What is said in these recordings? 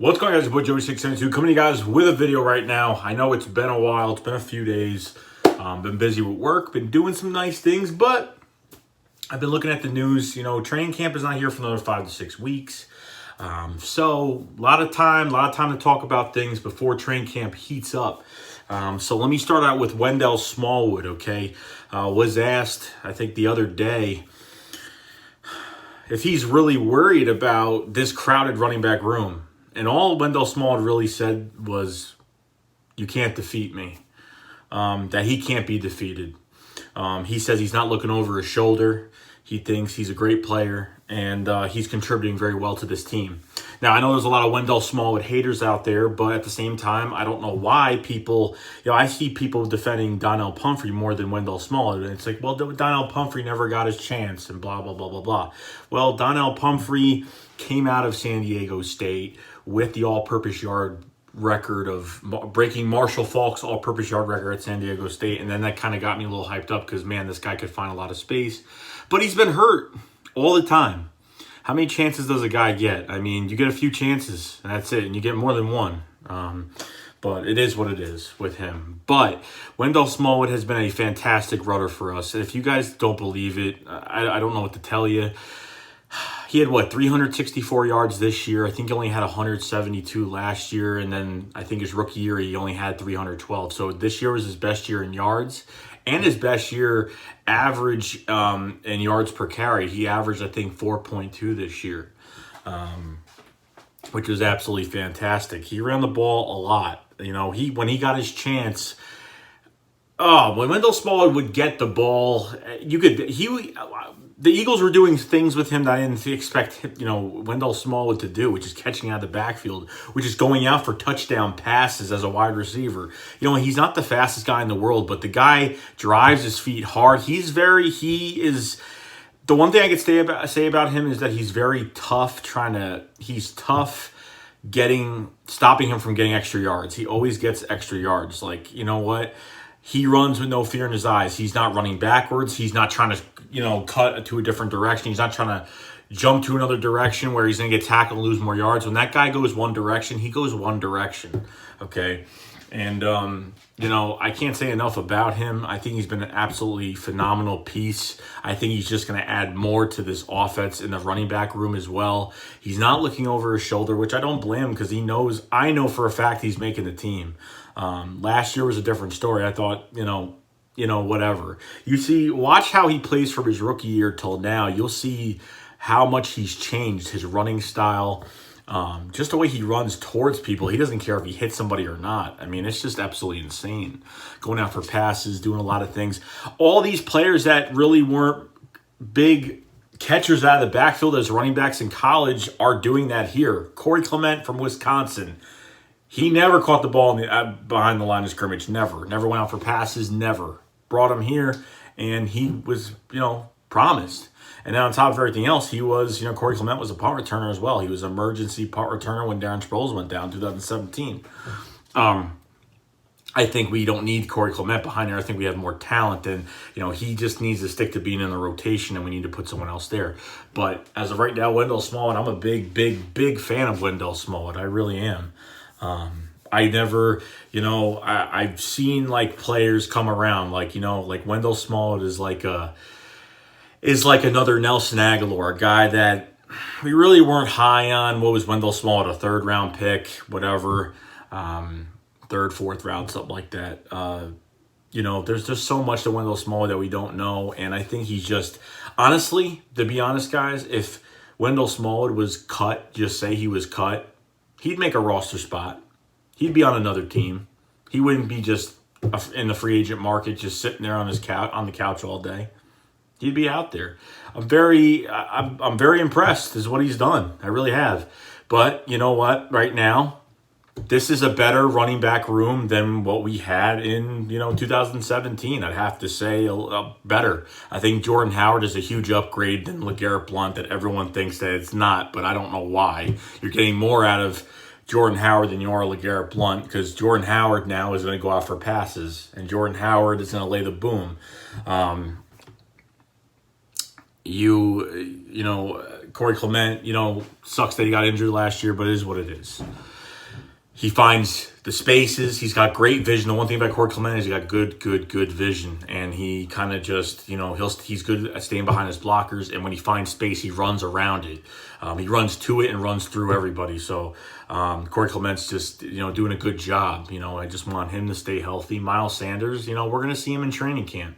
What's going on, guys? It's boy Joey672 coming to you guys with a video right now. I know it's been a while. It's been a few days. Been busy with work. Been doing some nice things, but I've been looking at the news. You know, training camp is not here for another 5 to 6 weeks. So a lot of time to talk about things before training camp heats up. So let me start out with Wendell Smallwood, okay? Was asked, I think the other day, if he's really worried about this crowded running back room. And all Wendell Smallwood really said was, you can't defeat me. That he can't be defeated. He says he's not looking over his shoulder. He thinks he's a great player, and he's contributing very well to this team. Now, I know there's a lot of Wendell Smallwood haters out there, but at the same time, I don't know why people, I see people defending Donnell Pumphrey more than Wendell Smallwood. And it's like, well, Donnell Pumphrey never got his chance and blah, blah, blah, blah, blah. Well, Donnell Pumphrey came out of San Diego State with the all-purpose yard record of breaking Marshall Faulk's all-purpose yard record at San Diego State. And then that kind of got me a little hyped up because, man, this guy could find a lot of space. But he's been hurt all the time. How many chances does a guy get? I mean, you get a few chances, and that's it. And you get more than one. But it is what it is with him. But Wendell Smallwood has been a fantastic runner for us. And if you guys don't believe it, I don't know what to tell you. He had, 364 yards this year. I think he only had 172 last year. And then I think his rookie year, he only had 312. So this year was his best year in yards and his best year average in yards per carry. He averaged, I think, 4.2 this year, which was absolutely fantastic. He ran the ball a lot. You know, when he got his chance, when Wendell Smallwood would get the ball, the Eagles were doing things with him that I didn't expect, Wendell Smallwood to do, which is catching out of the backfield, which is going out for touchdown passes as a wide receiver. He's not the fastest guy in the world, but the guy drives his feet hard. The one thing I could say about him is that he's very tough stopping him from getting extra yards. He always gets extra yards. Like, you know what? He runs with no fear in his eyes. He's not running backwards. He's not trying to, cut to a different direction. He's not trying to jump to another direction where he's going to get tackled and lose more yards. When that guy goes one direction, he goes one direction, okay? And, I can't say enough about him. I think he's been an absolutely phenomenal piece. I think he's just going to add more to this offense in the running back room as well. He's not looking over his shoulder, which I don't blame him because I know for a fact he's making the team. Last year was a different story. I thought, whatever. Watch how he plays from his rookie year till now. You'll see how much he's changed his running style. Just the way he runs towards people. He doesn't care if he hits somebody or not. I mean, it's just absolutely insane. Going out for passes, doing a lot of things. All these players that really weren't big catchers out of the backfield as running backs in college are doing that here. Corey Clement from Wisconsin. He never caught the ball behind the line of scrimmage. Never went out for passes. Never. Brought him here, and he was, promised. And then on top of everything else, he was, Corey Clement was a punt returner as well. He was an emergency punt returner when Darren Sproles went down in 2017. I think we don't need Corey Clement behind there. I think we have more talent, and he just needs to stick to being in the rotation, and we need to put someone else there. But as of right now, Wendell Smallwood, I'm a big, big, big fan of Wendell Smallwood. I really am. I've seen players come around, like Wendell Smallwood is like another Nelson Aguilar, a guy that we really weren't high on. What was Wendell Smallwood, a 3rd round pick, whatever, 3rd, 4th round, something like that. There's just so much to Wendell Smallwood that we don't know, and I think he's just, honestly, to be honest, guys, if Wendell Smallwood was cut, just say he was cut, he'd make a roster spot. He'd be on another team. He wouldn't be just in the free agent market, just sitting there on the couch all day. He'd be out there. I'm very impressed is what he's done. I really have. But you know what? Right now, this is a better running back room than what we had in 2017. I'd have to say better. I think Jordan Howard is a huge upgrade than LeGarrette Blount that everyone thinks that it's not, but I don't know why. You're getting more out of Jordan Howard than you are LeGarrette Blount because Jordan Howard now is going to go out for passes and Jordan Howard is going to lay the boom. Corey Clement, you know, sucks that he got injured last year, but it is what it is. He finds the spaces. He's got great vision. The one thing about Corey Clement is he's got good vision. And he kind of just, you know, he's good at staying behind his blockers. And when he finds space, he runs around it. He runs to it and runs through everybody. So Corey Clement's just, you know, doing a good job. You know, I just want him to stay healthy. Miles Sanders, you know, we're going to see him in training camp.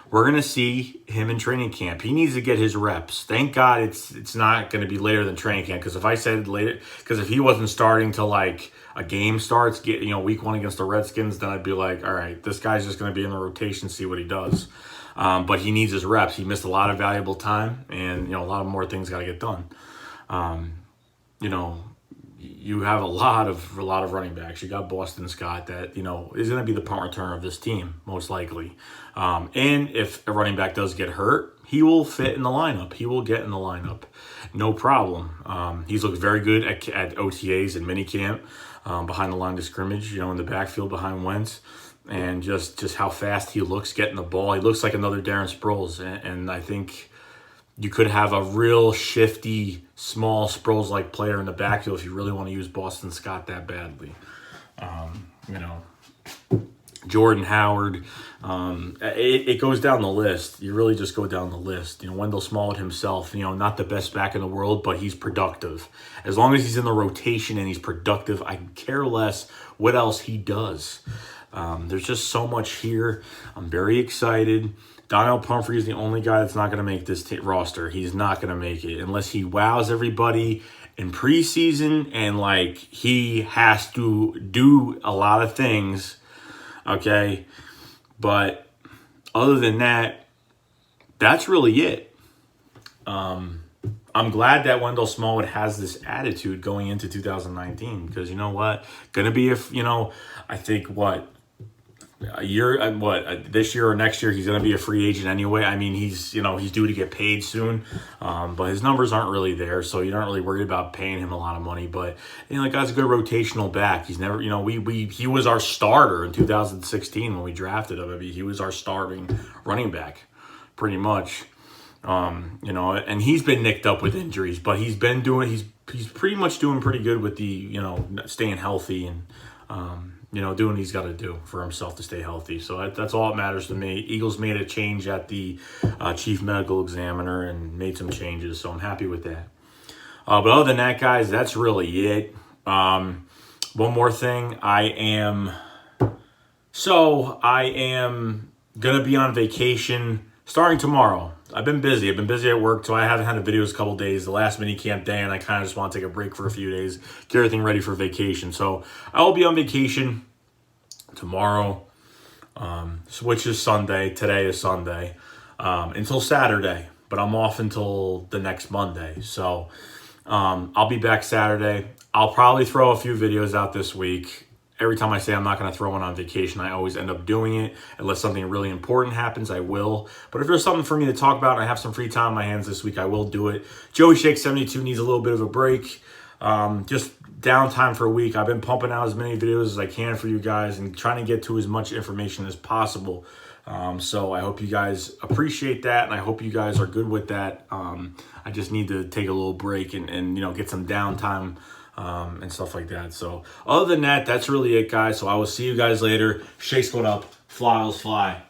We're going to see him in training camp. He needs to get his reps. Thank God it's not going to be later than training camp. Because if I said later, because if he wasn't starting till like a game starts, you know, week 1 against the Redskins, then I'd be like, all right, this guy's just going to be in the rotation, see what he does. But he needs his reps. He missed a lot of valuable time, and, you know, a lot of more things got to get done. You know, you have a lot of running backs. You got Boston Scott that, you know, is going to be the punt returner of this team, most likely. And if a running back does get hurt, he will fit in the lineup. He will get in the lineup. No problem. He's looked very good at OTAs and minicamp, behind the line of scrimmage, you know, in the backfield behind Wentz. And just how fast he looks getting the ball. He looks like another Darren Sproles. And I think you could have a real shifty, small Sproles-like player in the backfield if you really want to use Boston Scott that badly. You know, Jordan Howard. It goes down the list. You really just go down the list. You know, Wendell Smallwood himself, you know, not the best back in the world, but he's productive. As long as he's in the rotation and he's productive, I care less what else he does. There's just so much here. I'm very excited. Donnell Pumphrey is the only guy that's not going to make this roster. He's not going to make it unless he wows everybody in preseason, and like he has to do a lot of things. Okay, but other than that, that's really it. I'm glad that Wendell Smallwood has this attitude going into 2019, because you know what, gonna be I think this year or next year he's gonna be a free agent anyway. I mean, he's due to get paid soon, but his numbers aren't really there, so you're not really worried about paying him a lot of money. But you know, the guy's a good rotational back. He's never, he was our starter in 2016 when we drafted him. I mean, he was our starting running back, pretty much. And he's been nicked up with injuries, but he's pretty much doing pretty good with the staying healthy and doing what he's got to do for himself to stay healthy. So that's all that matters to me. Eagles made a change at the chief medical examiner and made some changes, so I'm happy with that. But other than that, guys, that's really it. One more thing. I am going to be on vacation starting tomorrow. I've been busy at work, so I haven't had a video in a couple days. The last mini camp day, and I kind of just want to take a break for a few days, get everything ready for vacation. So I will be on vacation tomorrow, which is Sunday. Today is Sunday, until Saturday, but I'm off until the next Monday. So I'll be back Saturday. I'll probably throw a few videos out this week. Every time I say I'm not going to throw one on vacation, I always end up doing it. Unless something really important happens, I will. But if there's something for me to talk about and I have some free time on my hands this week, I will do it. Joey Shake 72 needs a little bit of a break. Just downtime for a week. I've been pumping out as many videos as I can for you guys and trying to get to as much information as possible. So I hope you guys appreciate that, and I hope you guys are good with that. I just need to take a little break and get some downtime and stuff like that. So other than that, that's really it, guys. So I will see you guys later. Shake's going up. Flyers fly.